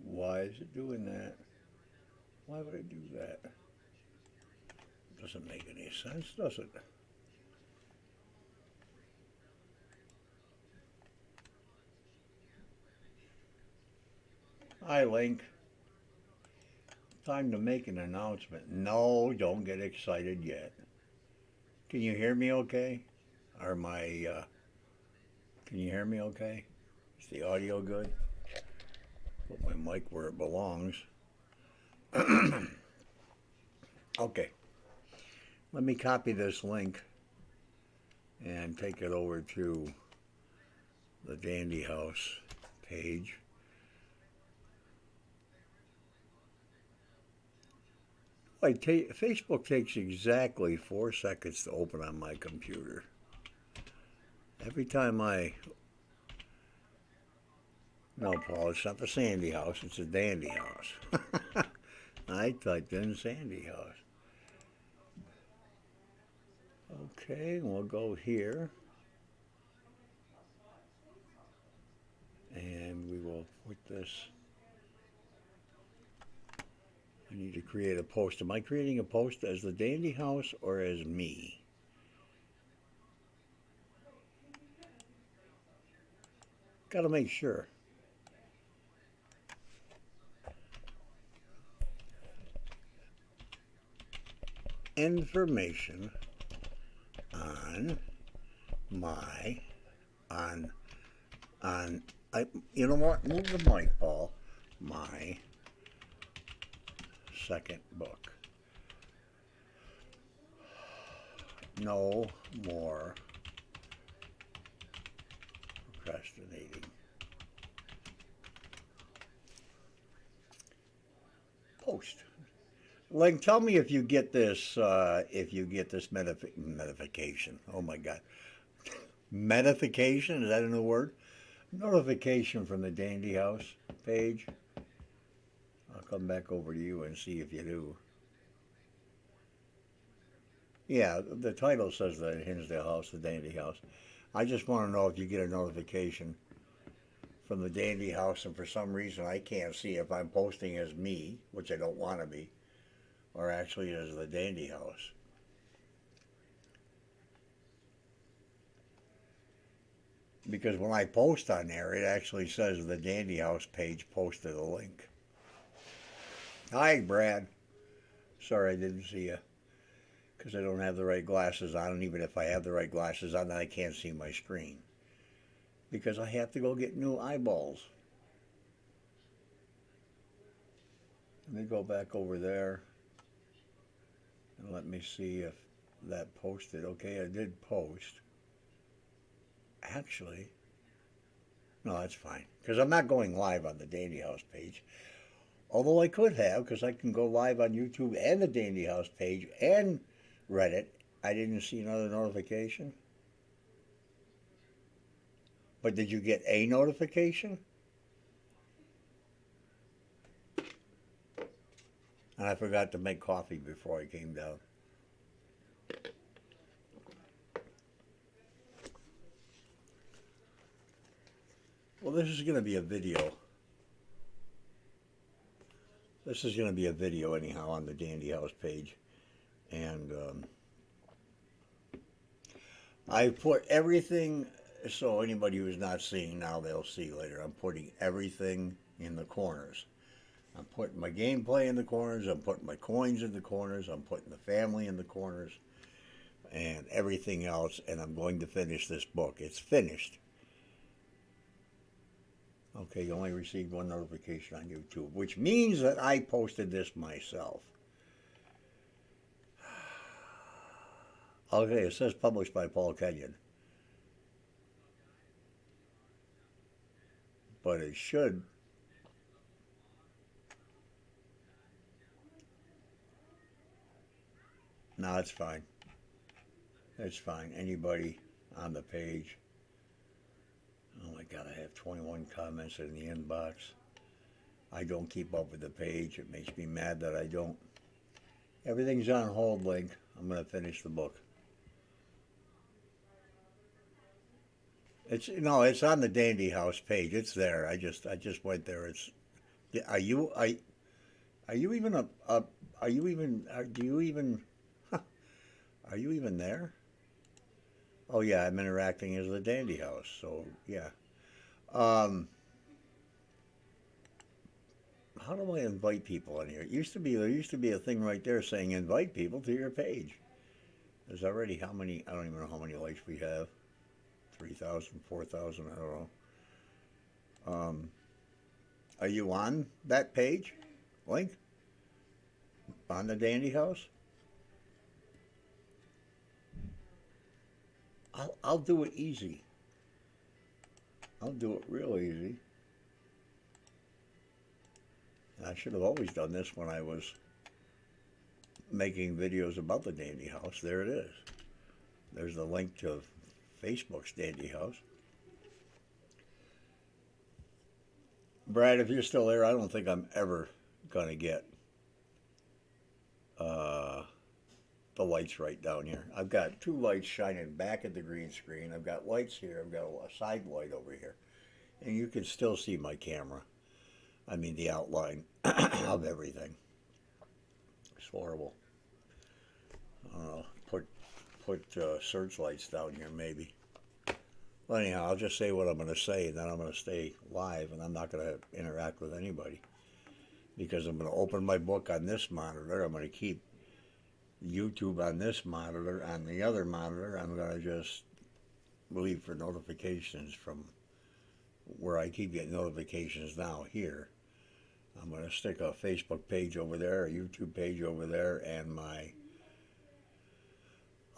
Why is it doing that? Why would it do that? Doesn't make any sense, does it? Hi, Link. Time to make an announcement. No, don't get excited yet. Can you hear me okay? Are can you hear me okay? Is the audio good? Put my mic where it belongs. Okay. Let me copy this link and take it over to the Dandy House page. Facebook takes exactly 4 seconds to open on my computer. Every time No, Paul, it's not the Sandy House, it's the Dandy House. I typed in Sandy House. Okay, we'll go here. And we will put this. I need to create a post. Am I creating a post as the Dandy House or as me? Got to make sure. Information on my you know what? Move the mic, Paul. My second book. No more procrastinating. Post. Link, tell me if you get this. Medification. Oh my God, medification, is that a new word? Notification from the Dandy House page. I'll come back over to you and see if you do. Yeah, the title says the Hinsdale House, the Dandy House. I just want to know if you get a notification from the Dandy House, and for some reason I can't see if I'm posting as me, which I don't want to be, or actually as the Dandy House. Because when I post on there, it actually says the Dandy House page posted a link. Hi, Brad. Sorry I didn't see you. Because I don't have the right glasses on, and even if I have the right glasses on, then I can't see my screen. Because I have to go get new eyeballs. Let me go back over there. And let me see if that posted. Okay, I did post. Actually, no, that's fine. Because I'm not going live on the Dandy House page. Although I could have, because I can go live on YouTube and the Dandy House page and Reddit. I didn't see another notification. But did you get a notification? And I forgot to make coffee before I came down. Well, this is going to be a video. This is going to be a video anyhow on the Dandy House page. And I put everything, so anybody who's not seeing now, they'll see later. I'm putting everything in the corners. I'm putting my gameplay in the corners. I'm putting my coins in the corners. I'm putting the family in the corners. And everything else. And I'm going to finish this book. It's finished. Okay, you only received one notification on YouTube, which means that I posted this myself. Okay, it says published by Paul Kenyon. But it should. No, it's fine. It's fine. Anybody on the page. Oh my God, I have 21 comments in the inbox. I don't keep up with the page. It makes me mad that I don't. Everything's on hold, Link. I'm going to finish the book. It's no, it's on the Dandy House page. It's there. I just went there. It's yeah, are you even a are you even do you even are you even there? Oh yeah, I'm interacting as the Dandy House. So yeah. Um, how do I invite people in here? It used to be there used to be a thing right there saying invite people to your page. There's already how many? I don't even know how many likes we have. 3,000, 4,000. I don't know. Um, are you on that page? Link on the Dandy House? I'll do it easy. I'll do it real easy. I should have always done this when I was making videos about the Dandy House. There it is. There's the link to Facebook's Dandy House. Brad, if you're still there, I don't think I'm ever gonna get uh, the lights right down here. I've got two lights shining back at the green screen. I've got lights here. I've got a side light over here, and you can still see my camera. I mean the outline of everything. It's horrible. Put searchlights down here maybe. Well, anyhow, I'll just say what I'm going to say, and then I'm going to stay live, and I'm not going to interact with anybody because I'm going to open my book on this monitor. I'm going to keep YouTube on this monitor. On the other monitor, I'm going to just leave for notifications from where I keep getting notifications now here. I'm going to stick a Facebook page over there, a YouTube page over there, and my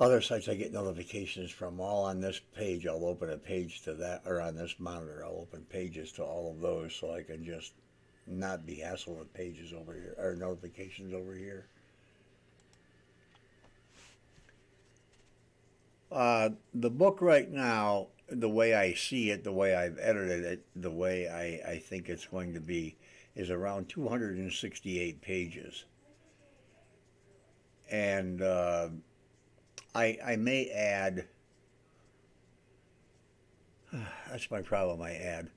other sites I get notifications from all on this page. I'll open a page to that, or on this monitor, I'll open pages to all of those so I can just not be hassled with pages over here, or notifications over here. The book right now, the way I see it, the way I've edited it, the way I think it's going to be, is around 268 pages. And I may add, that's my problem, I add.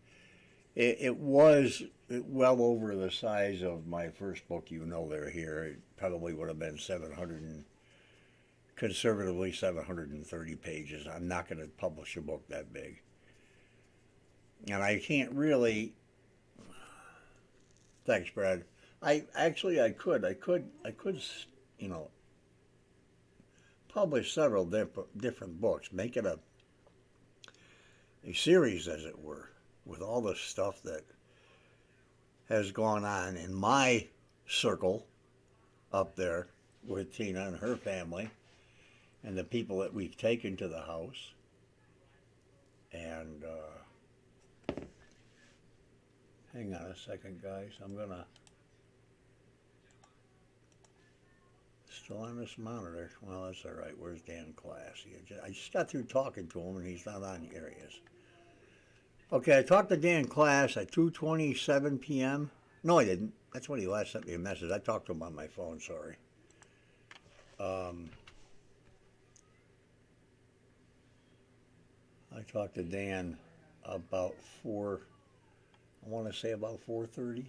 It was well over the size of my first book, You Know They're Here. It probably would have been 700 and, conservatively 730 pages. I'm not going to publish a book that big. And I can't really, thanks Brad. I could, you know, publish several different books, make it a series, as it were, with all the stuff that has gone on in my circle up there with Tina and her family and the people that we've taken to the house. And hang on a second, guys. I'm going to still on this monitor. Well, that's all right. Where's Dan Class? I just got through talking to him, and he's not on here. He is. Okay, I talked to Dan Class at 2:27 p.m. No, I didn't. That's when he last sent me a message. I talked to him on my phone, sorry. I talked to Dan about I want to say about 4:30,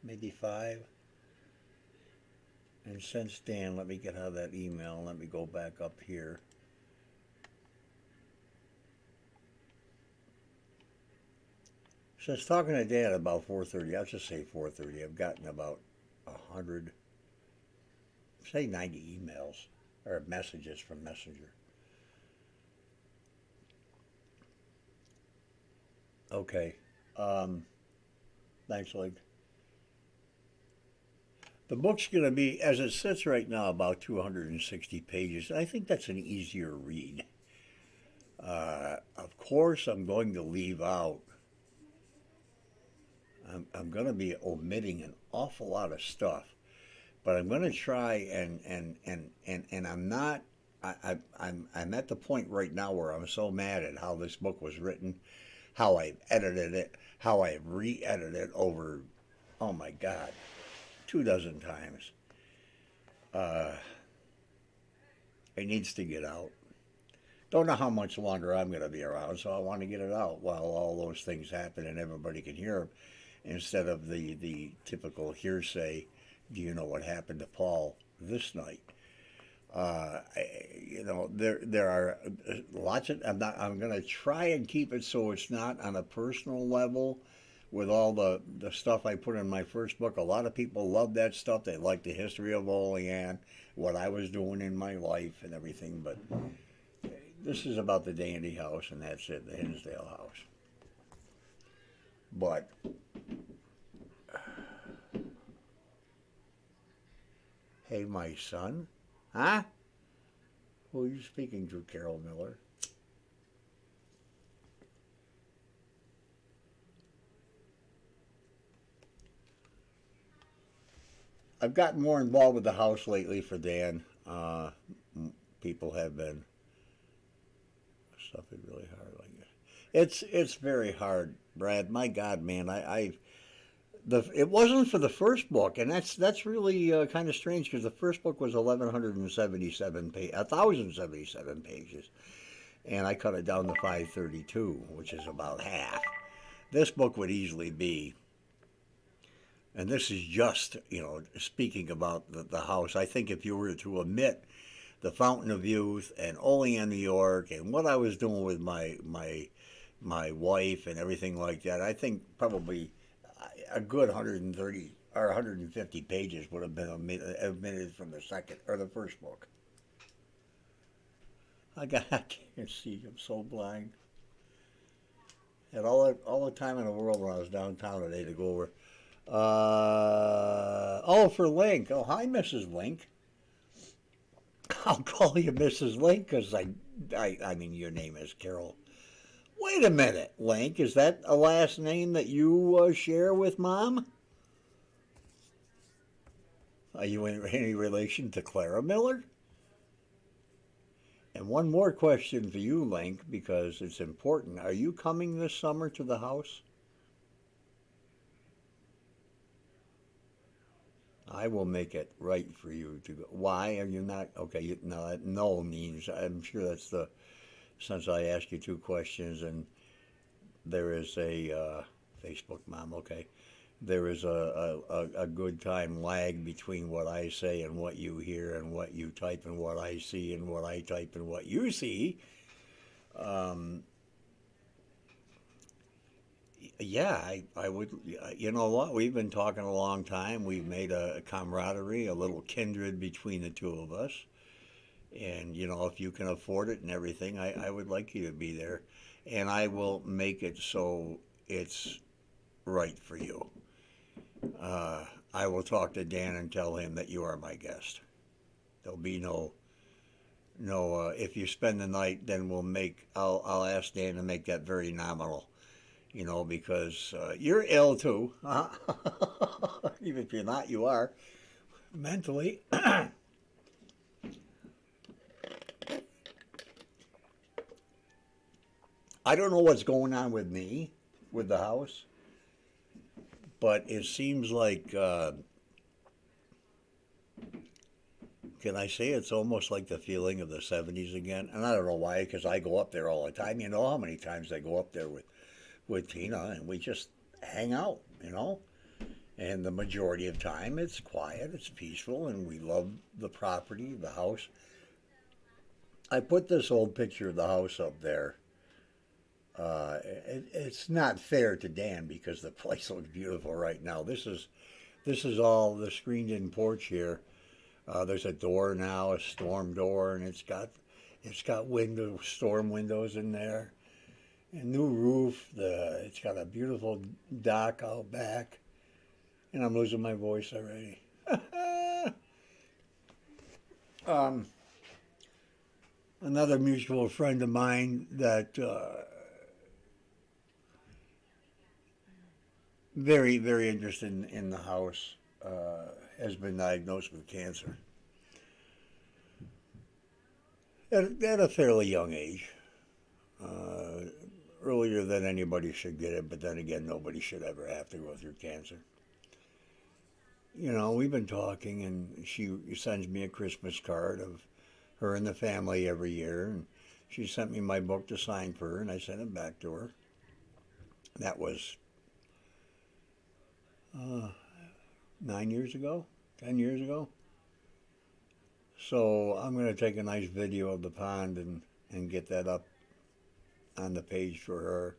maybe 5. And since Dan, let me get out of that email. Let me go back up here. Since talking to Dan about 4:30, I'll just say 4:30. I've gotten about 100, say 90 emails or messages from Messenger. Okay. Thanks, Lig. The book's going to be, as it sits right now, about 260 pages. I think that's an easier read. Of course, I'm going to leave out, I'm going to be omitting an awful lot of stuff, but I'm going to try and I'm not, I'm at the point right now where I'm so mad at how this book was written, how I've edited it, how I've re-edited it over, oh my God, 24 times. It needs to get out. don't know how much longer I'm going to be around, so I want to get it out while all those things happen and everybody can hear them, instead of the typical hearsay. Do you know what happened to Paul this night? There are lots of. I'm going to try and keep it so it's not on a personal level. With all the stuff I put in my first book, a lot of people love that stuff. They like the history of Olean, what I was doing in my life and everything. But this is about the Dandy House, and that's it, the Hinsdale House. But hey, my son, huh? Who are you speaking to, Carol Miller? I've gotten more involved with the house lately for Dan. People have been stuffing really hard like that. It's very hard, Brad. My God, man, it wasn't for the first book, and that's really kind of strange because the first book was 1,077 pages, and I cut it down to 532, which is about half. This book would easily be. And this is just, speaking about the house. I think if you were to omit the Fountain of Youth and Olean, New York, and what I was doing with my wife and everything like that, I think probably a good 130 or 150 pages would have been omitted from the second or the first book. I can't see. I'm so blind. Had all the time in the world when I was downtown today to go over. For Link. Oh, hi, Mrs. Link. I'll call you Mrs. Link because I mean, your name is Carol. Wait a minute, Link. Is that a last name that you share with Mom? Are you in any relation to Clara Miller? And one more question for you, Link, because it's important. Are you coming this summer to the house? I will make it right for you to go. Why are you not? Okay, no means, I'm sure that's since I asked you two questions and there is a Facebook Mom, okay. There is a good time lag between what I say and what you hear and what you type and what I see and what I type and what you see. Yeah, I would. You know what? We've been talking a long time. We've made a camaraderie, a little kindred between the two of us. And, if you can afford it and everything, I would like you to be there. And I will make it so it's right for you. I will talk to Dan and tell him that you are my guest. There'll be no, if you spend the night, then I'll ask Dan to make that very nominal. Because you're ill too. Even if you're not, you are. Mentally. I don't know what's going on with me, with the house, but it seems like, can I say it's almost like the feeling of the 70s again? And I don't know why, because I go up there all the time. You know how many times I go up there with Tina, and we just hang out, And the majority of time, it's quiet, it's peaceful, and we love the property, the house. I put this old picture of the house up there. It's not fair to Dan because the place looks beautiful right now. This is all the screened-in porch here. There's a door now, a storm door, and it's got storm windows in there. A new roof. It's got a beautiful dock out back, and I'm losing my voice already. Another mutual friend of mine that very, very interested in the house has been diagnosed with cancer at a fairly young age. Earlier than anybody should get it, but then again, nobody should ever have to go through cancer. We've been talking, and she sends me a Christmas card of her and the family every year, and She sent me my book to sign for her, and I sent it back to her. That was uh, 9 years ago, 10 years ago. So I'm going to take a nice video of the pond and get that up on the page for her.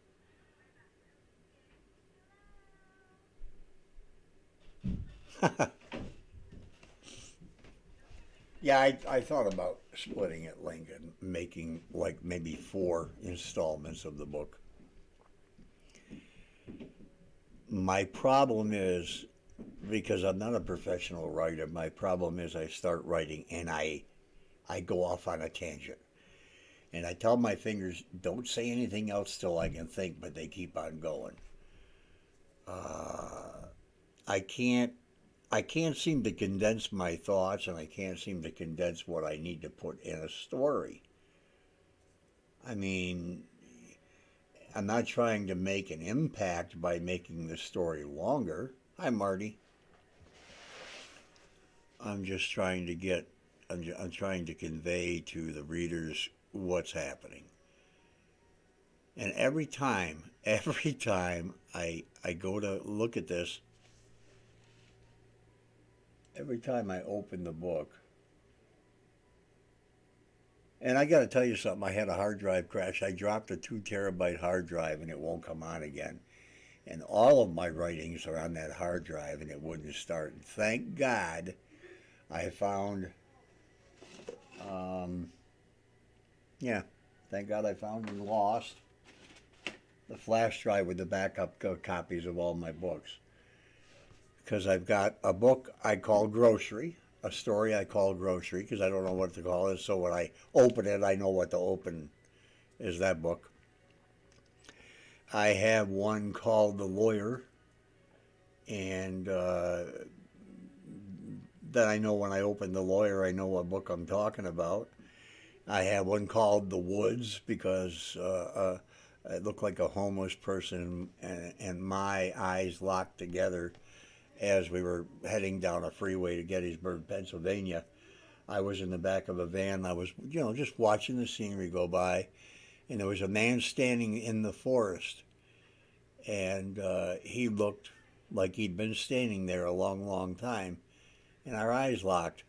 Yeah, I thought about splitting it, Link, and making like maybe 4 installments of the book. My problem is, because I'm not a professional writer, my problem is I start writing and I go off on a tangent. And I tell my fingers, don't say anything else till I can think, but they keep on going. Uh, I can't I can't seem to condense my thoughts, and I can't seem to condense what I need to put in a story. I mean, I'm not trying to make an impact by making the story longer. Hi, Marty. I'm just trying to get, I'm trying to convey to the readers what's happening. And every time I go to look at this, every time I open the book, and I got to tell you something, I had a hard drive crash. I dropped a 2 terabyte hard drive and it won't come on again. And all of my writings are on that hard drive and it wouldn't start. And thank God I found, um, yeah, thank God I found and lost the flash drive with the backup copies of all my books. Because I've got a book I call Grocery, a story I call Grocery, because I don't know what to call it. So when I open it, I know what to open is that book. I have one called The Lawyer, and that I know when I open The Lawyer, I know what book I'm talking about. I have one called The Woods, because it looked like a homeless person, and my eyes locked together as we were heading down a freeway to Gettysburg, Pennsylvania. I was in the back of a van. I was, just watching the scenery go by, and there was a man standing in the forest, and he looked like he'd been standing there a long, long time, and our eyes locked,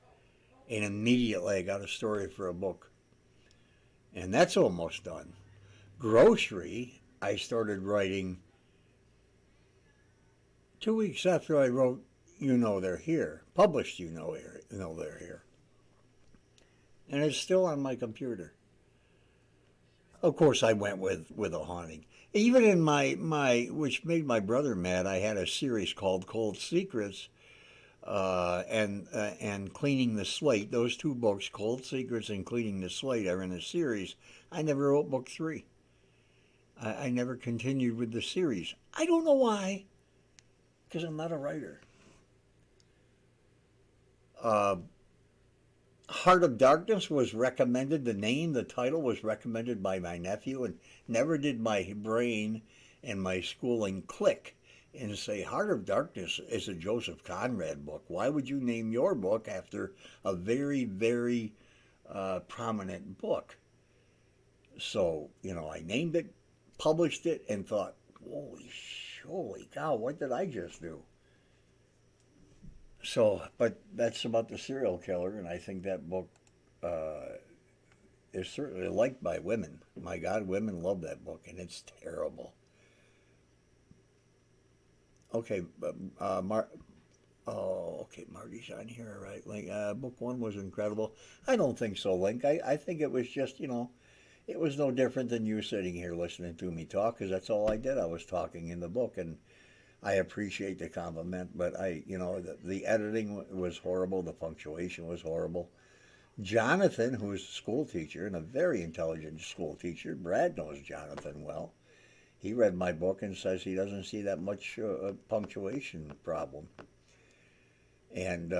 and immediately I got a story for a book, and that's almost done. Grocery, I started writing 2 weeks after I wrote You Know They're Here, published You Know They're Here. And it's still on my computer. Of course, I went with a haunting. Even in my which made my brother mad, I had a series called Cold Secrets and Cleaning the Slate. Those 2 books, Cold Secrets and Cleaning the Slate, are in a series. I never wrote book 3. I never continued with the series. I don't know why. Because I'm not a writer. Uh, Heart of Darkness was recommended, the title was recommended by my nephew, and never did my brain and my schooling click and say, Heart of Darkness is a Joseph Conrad book. Why would you name your book after a very, very prominent book? So, I named it, published it, and thought, holy cow, what did I just do? So, but that's about the serial killer, and I think that book is certainly liked by women. My God, women love that book, and it's terrible. Okay, okay, Marty's on here, right? Link, book 1 was incredible. I don't think so, Link. I think it was just, it was no different than you sitting here listening to me talk, because that's all I did. I was talking in the book, and I appreciate the compliment, but the editing was horrible. The punctuation was horrible. Jonathan, who is a school teacher and a very intelligent school teacher, Brad knows Jonathan well. He read my book and says he doesn't see that much punctuation problem. And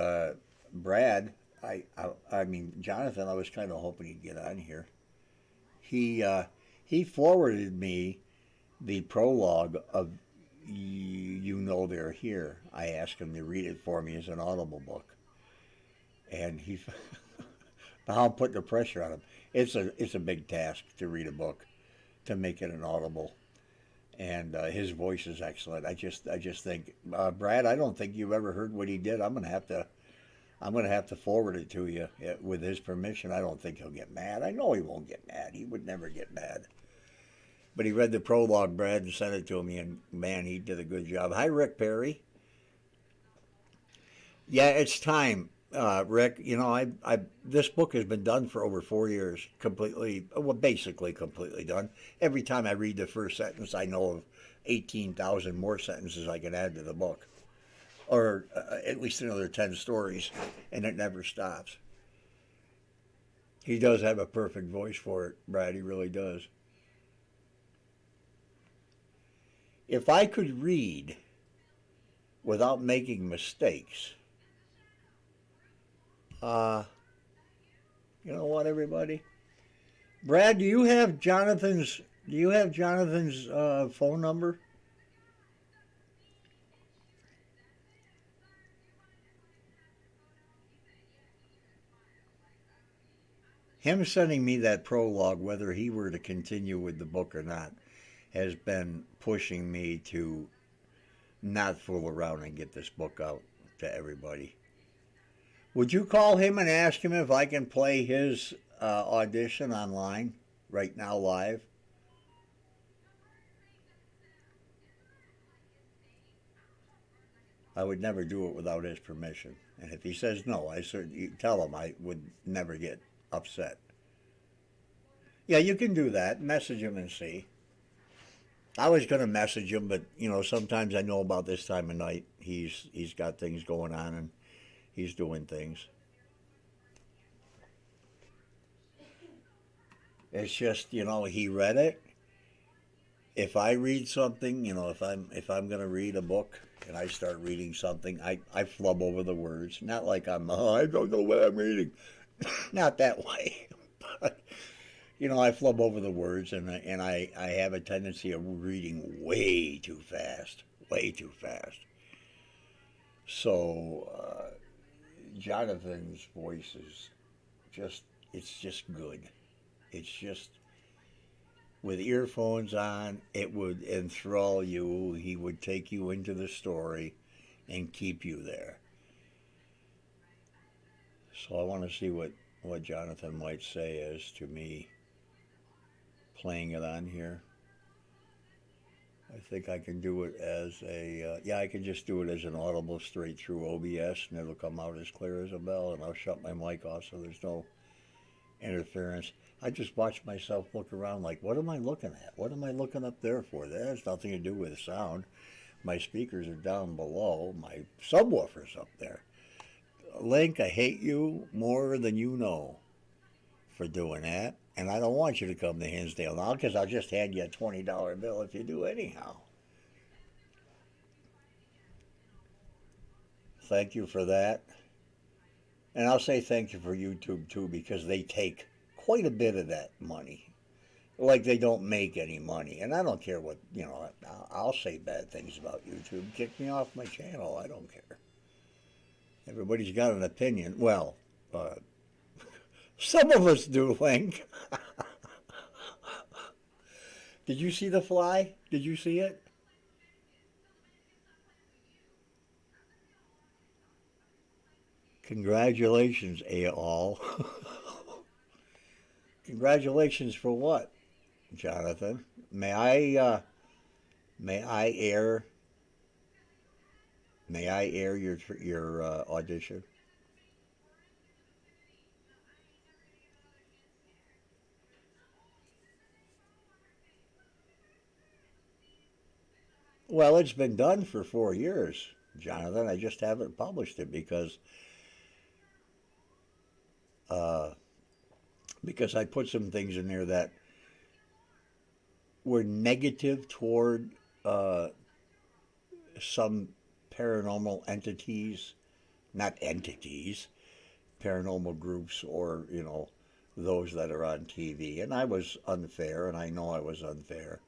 Brad, I mean Jonathan, I was kind of hoping he'd get on here. He forwarded me the prologue of You Know They're Here. I asked him to read it for me as an Audible book, and How I'm putting the pressure on him. It's a big task to read a book, to make it an audible. And his voice is excellent. I just think, Brad, I don't think you've ever heard what he did. I'm gonna have to forward it to you with his permission. I don't think he'll get mad. I know he won't get mad. He would never get mad. But he read the prologue, Brad, and sent it to me, and man, he did a good job. Hi, Rick Perry. Yeah, it's time, Rick. I this book has been done for over 4 years, completely, well, basically completely done. Every time I read the first sentence, I know of 18,000 more sentences I can add to the book, or at least another 10 stories, and it never stops. He does have a perfect voice for it, Brad. He really does. If I could read without making mistakes, uh, you know what, everybody? Brad, do you have Jonathan's phone number? Him sending me that prologue, whether he were to continue with the book or not, has been pushing me to not fool around and get this book out to everybody. Would you call him and ask him if I can play his audition online right now live? I would never do it without his permission. And if he says no, I certainly tell him I would never get upset. Yeah, you can do that. Message him and see. I was going to message him, but sometimes I know about this time of night. He's got things going on and he's doing things. It's just he read it. If I read something, if I'm going to read a book and I start reading something, I flub over the words. Not like I don't know what I'm reading. Not that way. But I flub over the words, and I have a tendency of reading way too fast, way too fast. So Jonathan's voice is it's just good. It's just with earphones on, it would enthrall you. He would take you into the story and keep you there. So I want to see what Jonathan might say as to me playing it on here. I think I can do it as yeah, I can just do it as an audible straight through OBS, and it'll come out as clear as a bell, and I'll shut my mic off so there's no interference. I just watch myself look around like, what am I looking at? What am I looking up there for? That has nothing to do with sound. My speakers are down below. My subwoofer's up there. Link, I hate you more than you know for doing that. And I don't want you to come to Hinsdale now because I'll just hand you a $20 bill if you do anyhow. Thank you for that. And I'll say thank you for YouTube too because they take quite a bit of that money. Like they don't make any money. And I don't care I'll say bad things about YouTube. Kick me off my channel. I don't care. Everybody's got an opinion. Well, some of us do, Link. Did you see the fly? Did you see it? Congratulations, all. Congratulations for what, Jonathan? May I air your audition? Well, it's been done for 4 years, Jonathan. I just haven't published it uh, because I put some things in there that were negative toward uh, some paranormal entities, not entities, paranormal groups, or those that are on TV. And I was unfair, and I know I was unfair.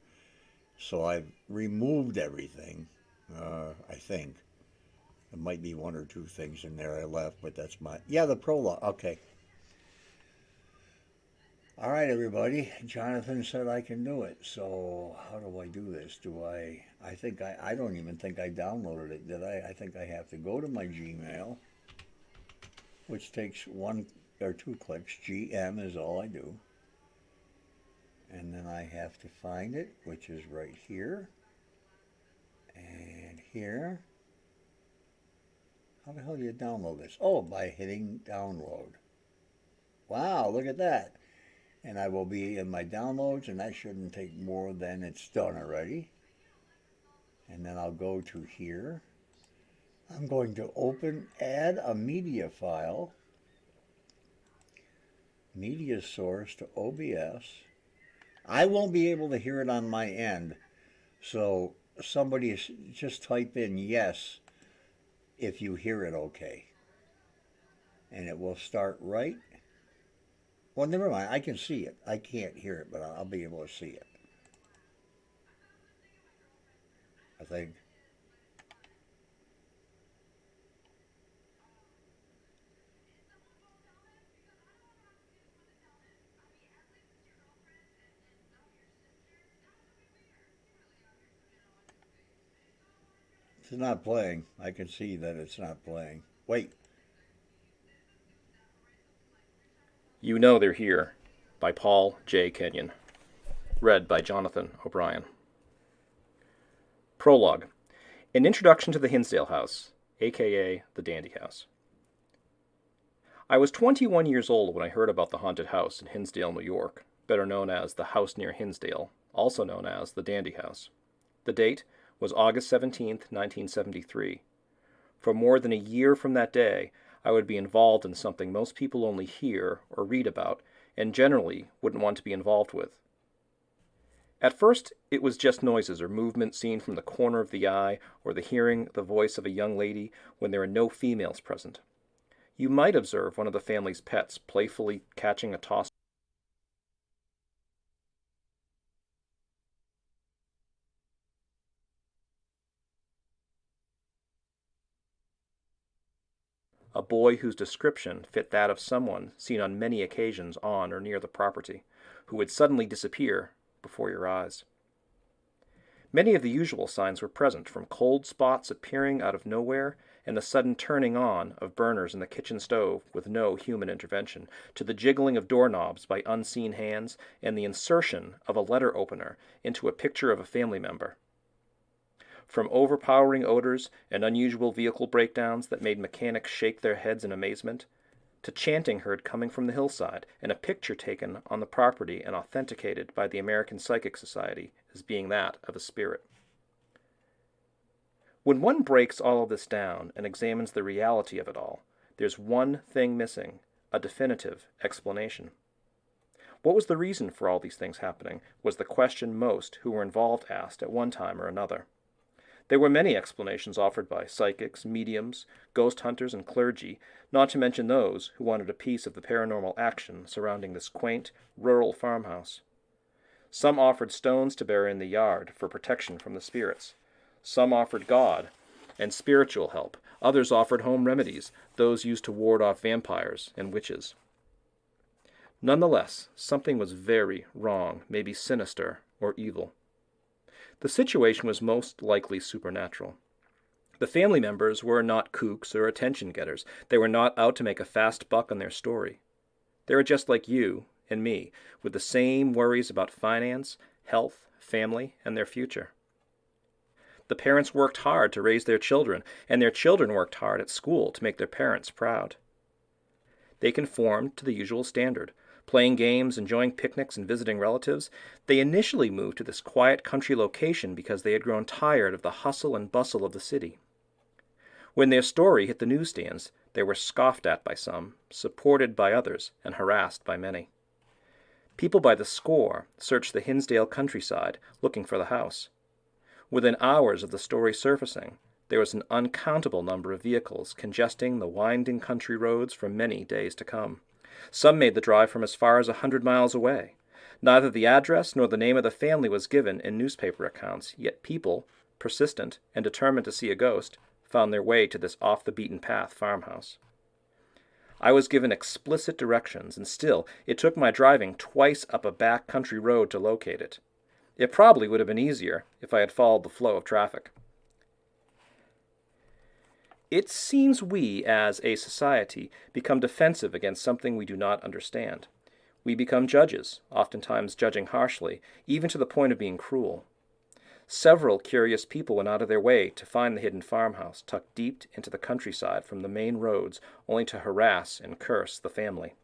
So I've removed everything. I think there might be one or two things in there I left, but that's my the prologue. Okay, All right, everybody. Jonathan said I can do it. So how do I do this? I don't even think I downloaded it, did I? I think I have to go to my Gmail, which takes one or two clicks. GM is all I do. And then I have to find it, which is right here and here. How the hell do you download this? Oh, by hitting download. Wow, look at that. And I will be in my downloads, and that shouldn't take more than it's done already. And then I'll go to here. I'm going to add a media file, media source to OBS. I won't be able to hear it on my end, so somebody just type in yes if you hear it okay. And it will start right. Well, never mind. I can see it. I can't hear it, but I'll be able to see it. I think. It's not playing. I can see that it's not playing. Wait. You Know They're Here by Paul J. Kenyon. Read by Jonathan O'Brien. Prologue. An introduction to the Hinsdale house, aka the Dandy House. I was 21 years old when I heard about the haunted house in Hinsdale, New York, better known as the House Near Hinsdale, also known as the Dandy House. The date was August 17, 1973. For more than a year from that day, I would be involved in something most people only hear or read about, and generally wouldn't want to be involved with. At first, it was just noises or movement seen from the corner of the eye, or the hearing the voice of a young lady when there are no females present. You might observe one of the family's pets playfully catching a toss. A boy whose description fit that of someone seen on many occasions on or near the property, who would suddenly disappear before your eyes. Many of the usual signs were present, from cold spots appearing out of nowhere and the sudden turning on of burners in the kitchen stove with no human intervention, to the jiggling of doorknobs by unseen hands and the insertion of a letter opener into a picture of a family member. From overpowering odors and unusual vehicle breakdowns that made mechanics shake their heads in amazement, to chanting heard coming from the hillside, and a picture taken on the property and authenticated by the American Psychic Society as being that of a spirit. When one breaks all of this down and examines the reality of it all, there's one thing missing: a definitive explanation. What was the reason for all these things happening was the question most who were involved asked at one time or another. There were many explanations offered by psychics, mediums, ghost hunters, and clergy, not to mention those who wanted a piece of the paranormal action surrounding this quaint, rural farmhouse. Some offered stones to bury in the yard for protection from the spirits. Some offered God and spiritual help. Others offered home remedies, those used to ward off vampires and witches. Nonetheless, something was very wrong, maybe sinister or evil. The situation was most likely supernatural. The family members were not kooks or attention-getters. They were not out to make a fast buck on their story. They were just like you and me, with the same worries about finance, health, family, and their future. The parents worked hard to raise their children, and their children worked hard at school to make their parents proud. They conformed to the usual standard. Playing games, enjoying picnics, and visiting relatives, they initially moved to this quiet country location because they had grown tired of the hustle and bustle of the city. When their story hit the newsstands, they were scoffed at by some, supported by others, and harassed by many. People by the score searched the Hinsdale countryside, looking for the house. Within hours of the story surfacing, there was an uncountable number of vehicles congesting the winding country roads for many days to come. Some made the drive from as far as 100 miles away. Neither the address nor the name of the family was given in newspaper accounts, yet people, persistent and determined to see a ghost, found their way to this off-the-beaten-path farmhouse. I was given explicit directions, and still, it took my driving twice up a back country road to locate it. It probably would have been easier if I had followed the flow of traffic. It seems we, as a society, become defensive against something we do not understand. We become judges, oftentimes judging harshly, even to the point of being cruel. Several curious people went out of their way to find the hidden farmhouse tucked deep into the countryside from the main roads, only to harass and curse the family.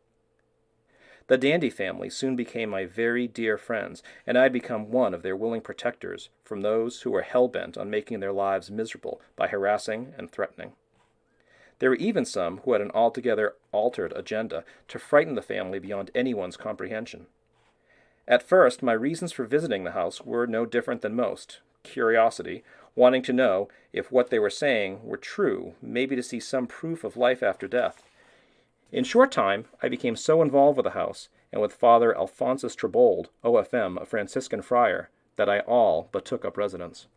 The Dandy family soon became my very dear friends, and I had become one of their willing protectors from those who were hell-bent on making their lives miserable by harassing and threatening. There were even some who had an altogether altered agenda to frighten the family beyond anyone's comprehension. At first, my reasons for visiting the house were no different than most: curiosity, wanting to know if what they were saying were true, maybe to see some proof of life after death. In short time, I became so involved with the house, and with Father Alphonsus Trebold, OFM, a Franciscan friar, that I all but took up residence.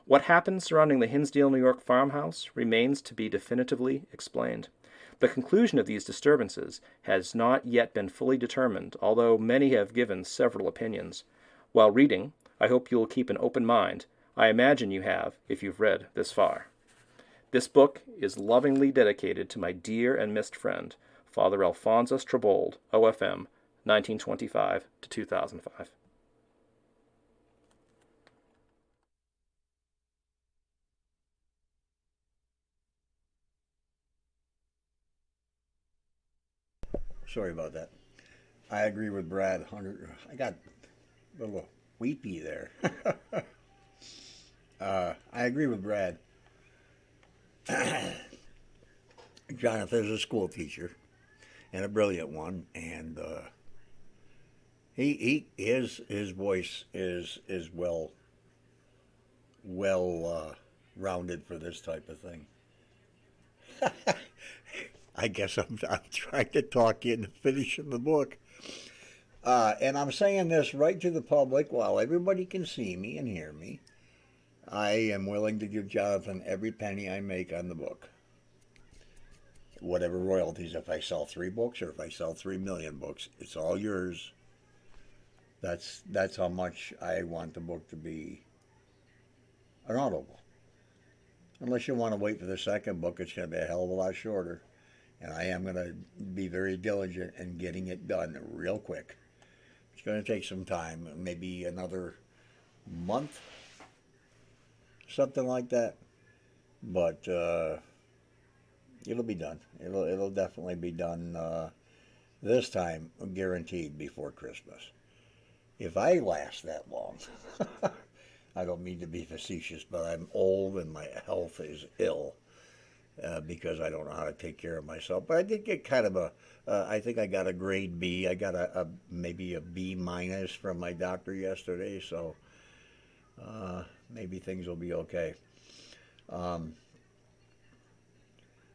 What happened surrounding the Hinsdale, New York farmhouse remains to be definitively explained. The conclusion of these disturbances has not yet been fully determined, although many have given several opinions. While reading, I hope you will keep an open mind. I imagine you have, if you've read this far. This book is lovingly dedicated to my dear and missed friend, Father Alphonsus Trebold, OFM, 1925 to 2005. Sorry about that. I agree with Brad. 100. I got a little weepy there. I agree with Brad. Jonathan's a school teacher and a brilliant one, and his voice is well rounded for this type of thing. I guess I'm trying to talk you into finishing the book. And I'm saying this right to the public while everybody can see me and hear me. I am willing to give Jonathan every penny I make on the book. Whatever royalties, if I sell 3 books or if I sell 3 million books, it's all yours. That's how much I want the book to be an audible. Unless you want to wait for the second book, it's going to be a hell of a lot shorter. And I am going to be very diligent in getting it done real quick. It's going to take some time, maybe another month, something like that. But it'll be done. It'll definitely be done this time, guaranteed, before Christmas. If I last that long, I don't mean to be facetious, but I'm old and my health is ill. Because I don't know how to take care of myself. But I did get kind of I think I got a grade B. I got maybe a B minus from my doctor yesterday, so maybe things will be okay. I'm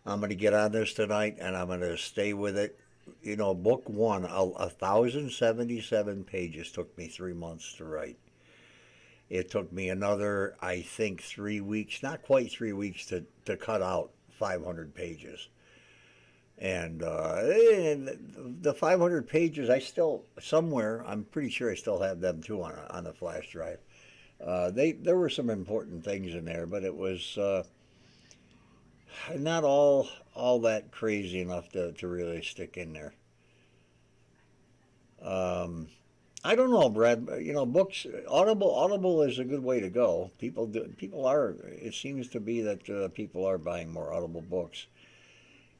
going to get on this tonight, and I'm going to stay with it. You know, book 1, 1,077 pages took me 3 months to write. It took me another, I think, 3 weeks, not quite 3 weeks, to cut out 500 pages. And the 500 pages, I still, somewhere, I'm pretty sure I still have them too on a flash drive. There were some important things in there, but it was not all that crazy enough to really stick in there. I don't know, Brad. You know, books, Audible is a good way to go. It seems to be that people are buying more Audible books.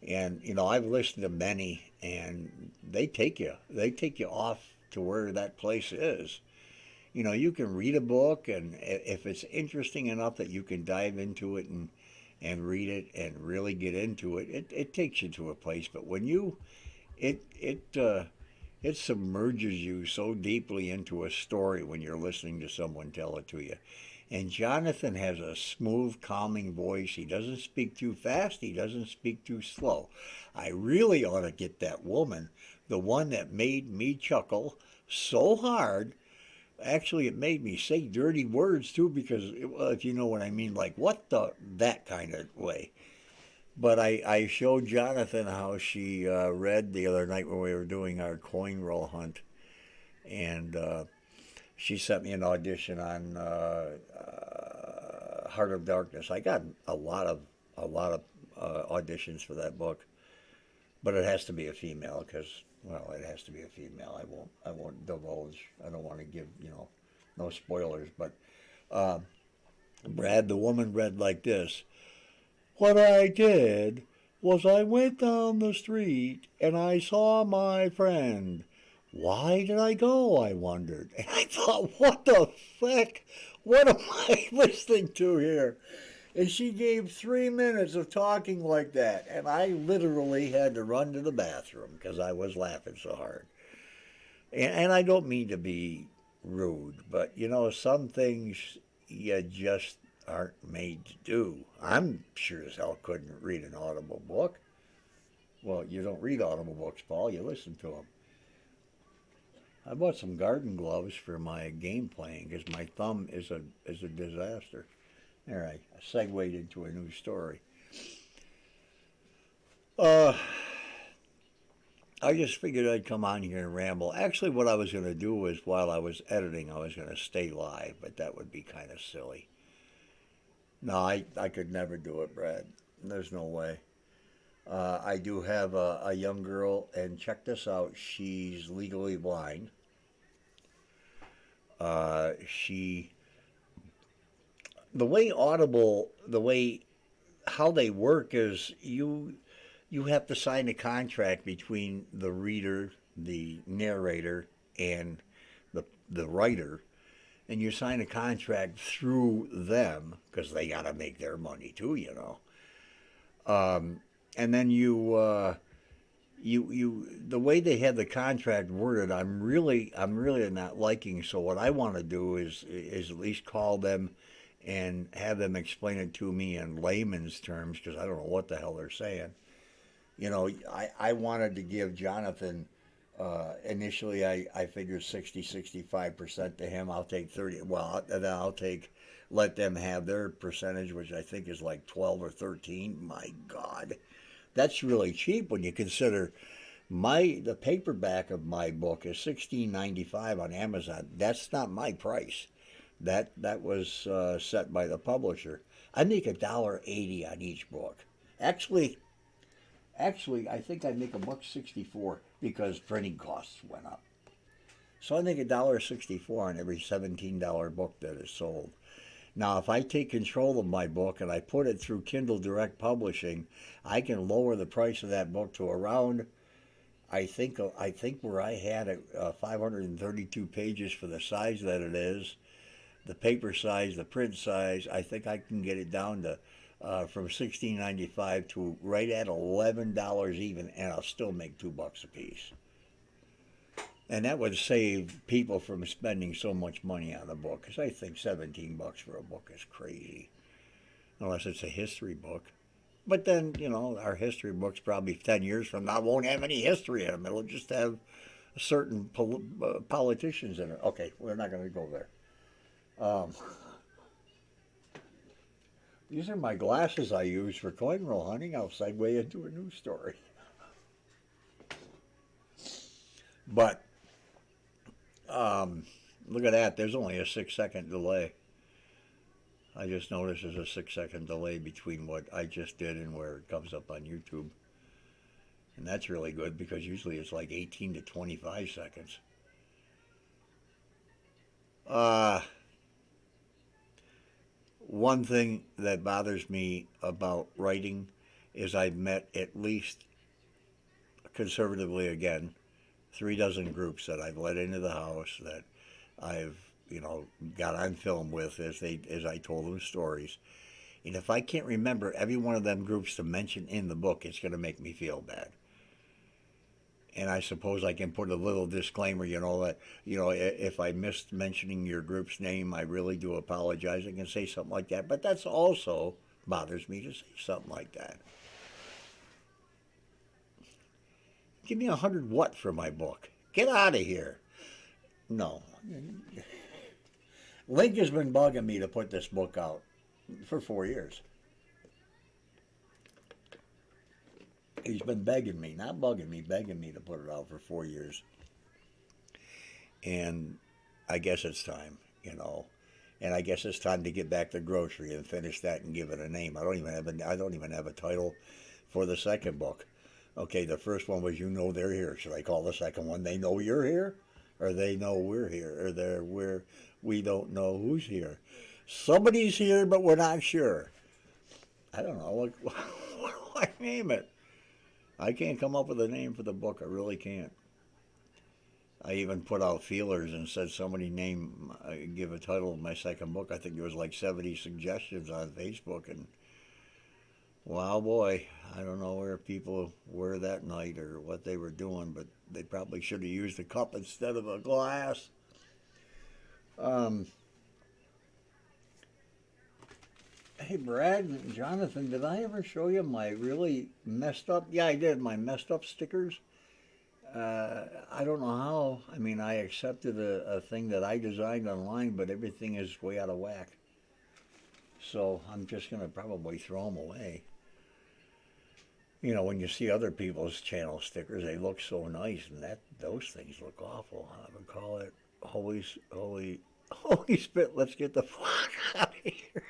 And, you know, I've listened to many, and they take you off to where that place is. You know, you can read a book, and if it's interesting enough that you can dive into it and read it and really get into it, it takes you to a place. But when it submerges you so deeply into a story when you're listening to someone tell it to you. And Jonathan has a smooth, calming voice. He doesn't speak too fast. He doesn't speak too slow. I really ought to get that woman, the one that made me chuckle so hard. Actually, it made me say dirty words, too, because, if you know what I mean, like, that kind of way. But I showed Jonathan how she read the other night when we were doing our coin roll hunt, and she sent me an audition on Heart of Darkness. I got a lot of auditions for that book, but it has to be a female because, well, it has to be a female. I won't divulge. I don't want to give no spoilers. But Brad, the woman read like this: "What I did was I went down the street and I saw my friend. Why did I go, I wondered." And I thought, what the heck? What am I listening to here? And she gave 3 minutes of talking like that. And I literally had to run to the bathroom because I was laughing so hard. And I don't mean to be rude, but some things you just aren't made to do. I'm sure as hell couldn't read an audible book. Well, you don't read audible books, Paul. You listen to them. I bought some garden gloves for my game playing because my thumb is a disaster. There, I segued into a new story. I just figured I'd come on here and ramble. Actually, what I was going to do was, while I was editing, I was going to stay live, but that would be kind of silly. No, I could never do it, Brad. There's no way. I do have a young girl, and check this out. She's legally blind. The way Audible, how they work is you have to sign a contract between the reader, the narrator, and the writer, and you sign a contract through them because they got to make their money too, and then the way they had the contract worded, I'm really not liking. So what I want to do is at least call them and have them explain it to me in layman's terms because I don't know what the hell they're saying. I wanted to give Jonathan, initially I figured 65% to him. I'll take 30. Well, then let them have their percentage, which I think is like 12 or 13. My God, that's really cheap when you consider the paperback of my book is $16.95 on Amazon. That's not my price. That was set by the publisher. I make $1.80 on each book. Actually, I think I make $1.64 because printing costs went up. So I make $1.64 on every $17 book that is sold. Now, if I take control of my book and I put it through Kindle Direct Publishing, I can lower the price of that book to around, I think where I had it, 532 pages for the size that it is, the paper size, the print size. I think I can get it down to from $16.95 to right at $11 even, and I'll still make $2 a piece. And that would save people from spending so much money on a book, because I think $17 for a book is crazy, unless it's a history book. But then, our history books probably 10 years from now won't have any history in them. It'll just have certain politicians in it. Okay, we're not going to go there. These are my glasses I use for coin roll hunting. I'll segue into a new story. But look at that. There's only a 6-second delay. I just noticed there's a 6-second delay between what I just did and where it comes up on YouTube. And that's really good because usually it's like 18 to 25 seconds. One thing that bothers me about writing is I've met at least, conservatively again, 3 dozen groups that I've let into the house that I've got on film with as I told them stories. And if I can't remember every one of them groups to mention in the book, it's going to make me feel bad. And I suppose I can put a little disclaimer, that, if I missed mentioning your group's name, I really do apologize. I can say something like that. But that's also bothers me to say something like that. Give me 100 what for my book? Get out of here. No. Link has been bugging me to put this book out for 4 years. He's been begging me, not bugging me, begging me to put it out for 4 years. And I guess it's time, you know. And I guess it's time to get back to grocery and finish that and give it a name. I don't even have a title for the second book. Okay, the first one was You Know They're Here. Should I call the second one They Know You're Here? Or They Know We're Here? Or We Don't Know Who's Here? Somebody's here, but we're not sure. I don't know. What do I name it? I can't come up with a name for the book. I really can't. I even put out feelers and said somebody give a title of my second book. I think there was like 70 suggestions on Facebook, and wow, boy, I don't know where people were that night or what they were doing, but they probably should have used a cup instead of a glass. Hey, Brad and Jonathan, did I ever show you my really messed up? Yeah, I did. My messed up stickers. I don't know how. I mean, I accepted a thing that I designed online, but everything is way out of whack. So I'm just going to probably throw them away. You know, when you see other people's channel stickers, they look so nice, and those things look awful. I would call it holy spit. Let's get the fuck out of here.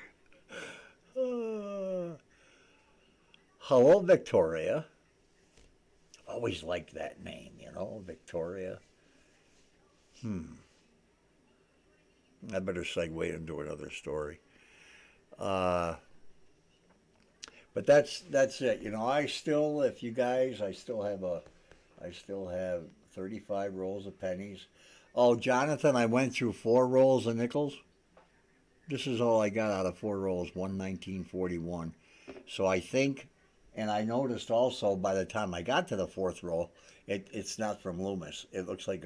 Hello, Victoria. Always liked that name, you know, Victoria. I better segue into another story. But that's it. You know, I still have 35 rolls of pennies. Oh, Jonathan, I went through 4 rolls of nickels. This is all I got out of 4 rolls, 119.41. So I think, and I noticed also by the time I got to the 4th roll, it's not from Loomis. It looks like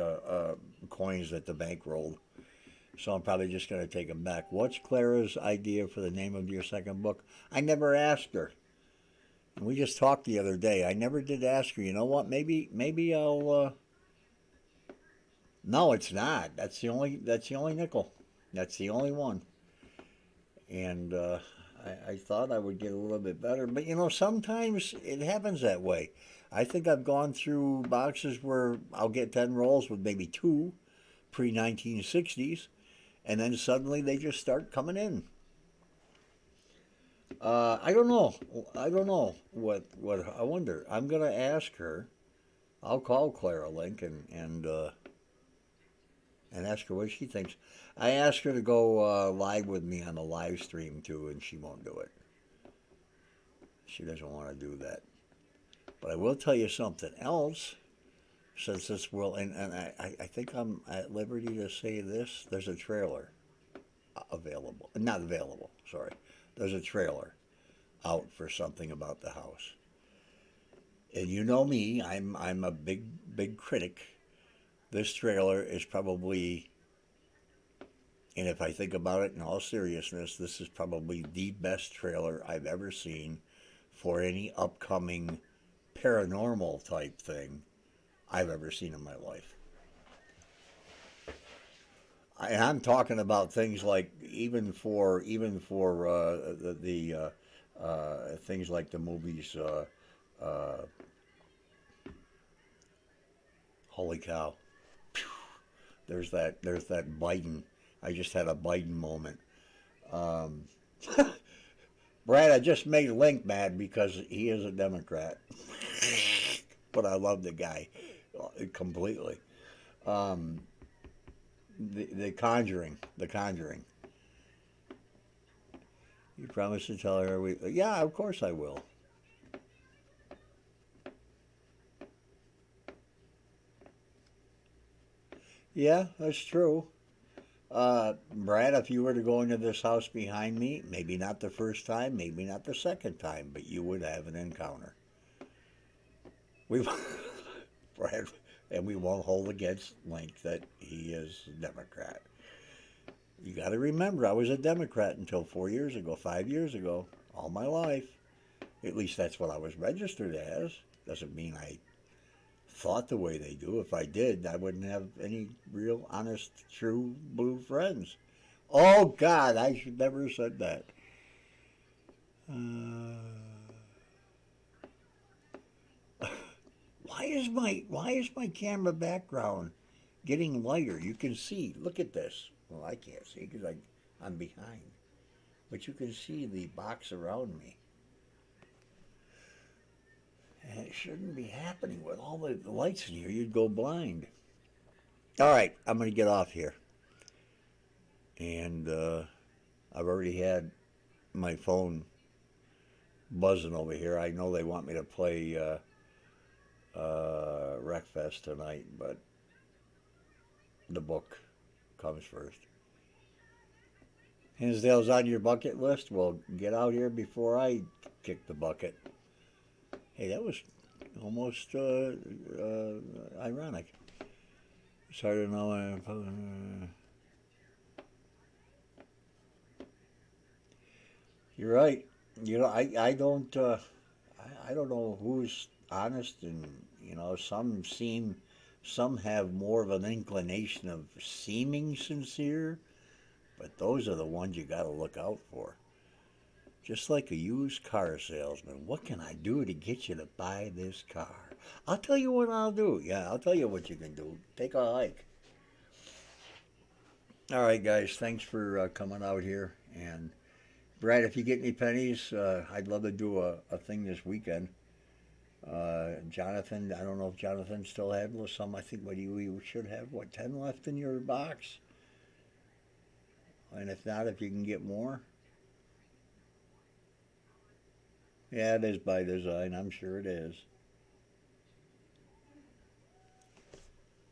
coins that the bank rolled. So I'm probably just going to take them back. What's Clara's idea for the name of your second book? I never asked her. And we just talked the other day. I never did ask her. You know what? Maybe I'll. No, it's not. That's the only nickel. That's the only one. And I thought I would get a little bit better, but you know, sometimes it happens that way. I think I've gone through boxes where I'll get 10 rolls with maybe 2 pre-1960s, and then suddenly they just start coming in. I don't know. What I wonder. I'm gonna ask her. I'll call Clara Link and ask her what she thinks. I asked her to go live with me on a live stream too, and she won't do it. She doesn't want to do that. But I will tell you something else, since this will, and I think I'm at liberty to say this. There's a trailer available. Not available, sorry. There's a trailer out for something about the house. And you know me, I'm a big critic. This trailer is probably, and if I think about it in all seriousness, this is probably the best trailer I've ever seen for any upcoming paranormal type thing I've ever seen in my life. And I'm talking about things like even for the things like the movies. Holy cow! There's that Biden. I just had a Biden moment. Brad, I just made Link mad because he is a Democrat. But I love the guy completely. The Conjuring. You promised to tell her yeah, of course I will. Yeah, that's true. Brad, if you were to go into this house behind me, maybe not the first time, maybe not the second time, but you would have an encounter. Brad, and we won't hold against Link that he is a Democrat. You got to remember, I was a Democrat until 4 years ago, 5 years ago, all my life. At least that's what I was registered as. Doesn't mean I thought the way they do. If I did, I wouldn't have any real, honest, true blue friends. Oh, God, I should never have said that. why is my camera background getting lighter? You can see. Look at this. Well, I can't see because I'm behind. But you can see the box around me. And it shouldn't be happening with all the lights in here. You'd go blind. All right, I'm going to get off here. And I've already had my phone buzzing over here. I know they want me to play Wreckfest tonight, but the book comes first. Hinsdale's on your bucket list? Well, get out here before I kick the bucket. Hey, that was almost ironic. It's hard to know. You're right. You know, I don't know who's honest, and you know, some have more of an inclination of seeming sincere, but those are the ones you got to look out for. Just like a used car salesman, what can I do to get you to buy this car? I'll tell you what I'll do. Yeah, I'll tell you what you can do. Take a hike. All right, guys, thanks for coming out here. And Brad, if you get any pennies, I'd love to do a thing this weekend. Jonathan, I don't know if Jonathan still had some. I think you should have, 10 left in your box? And if not, if you can get more. Yeah, it is by design. I'm sure it is.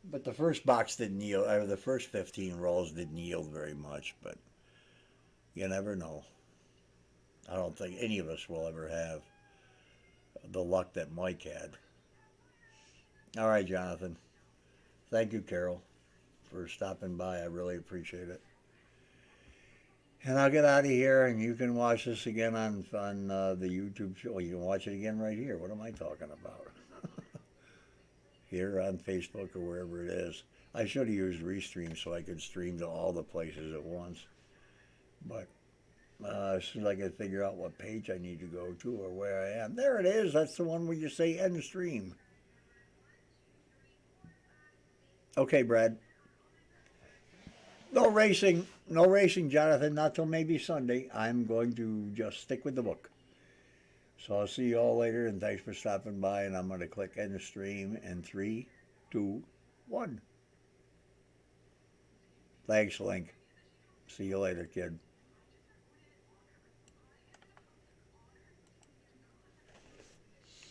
But the first box didn't yield, or the first 15 rolls didn't yield very much, but you never know. I don't think any of us will ever have the luck that Mike had. All right, Jonathan. Thank you, Carol, for stopping by. I really appreciate it. And I'll get out of here, and you can watch this again on the YouTube show. You can watch it again right here. What am I talking about? Here on Facebook or wherever it is. I should have used Restream so I could stream to all the places at once. But as soon as I can figure out what page I need to go to or where I am. There it is. That's the one where you say end stream. Okay, Brad. No racing, Jonathan, not till maybe Sunday. I'm going to just stick with the book. So I'll see you all later, and thanks for stopping by, and I'm going to click end stream in 3, 2, 1. Thanks, Link. See you later, kid.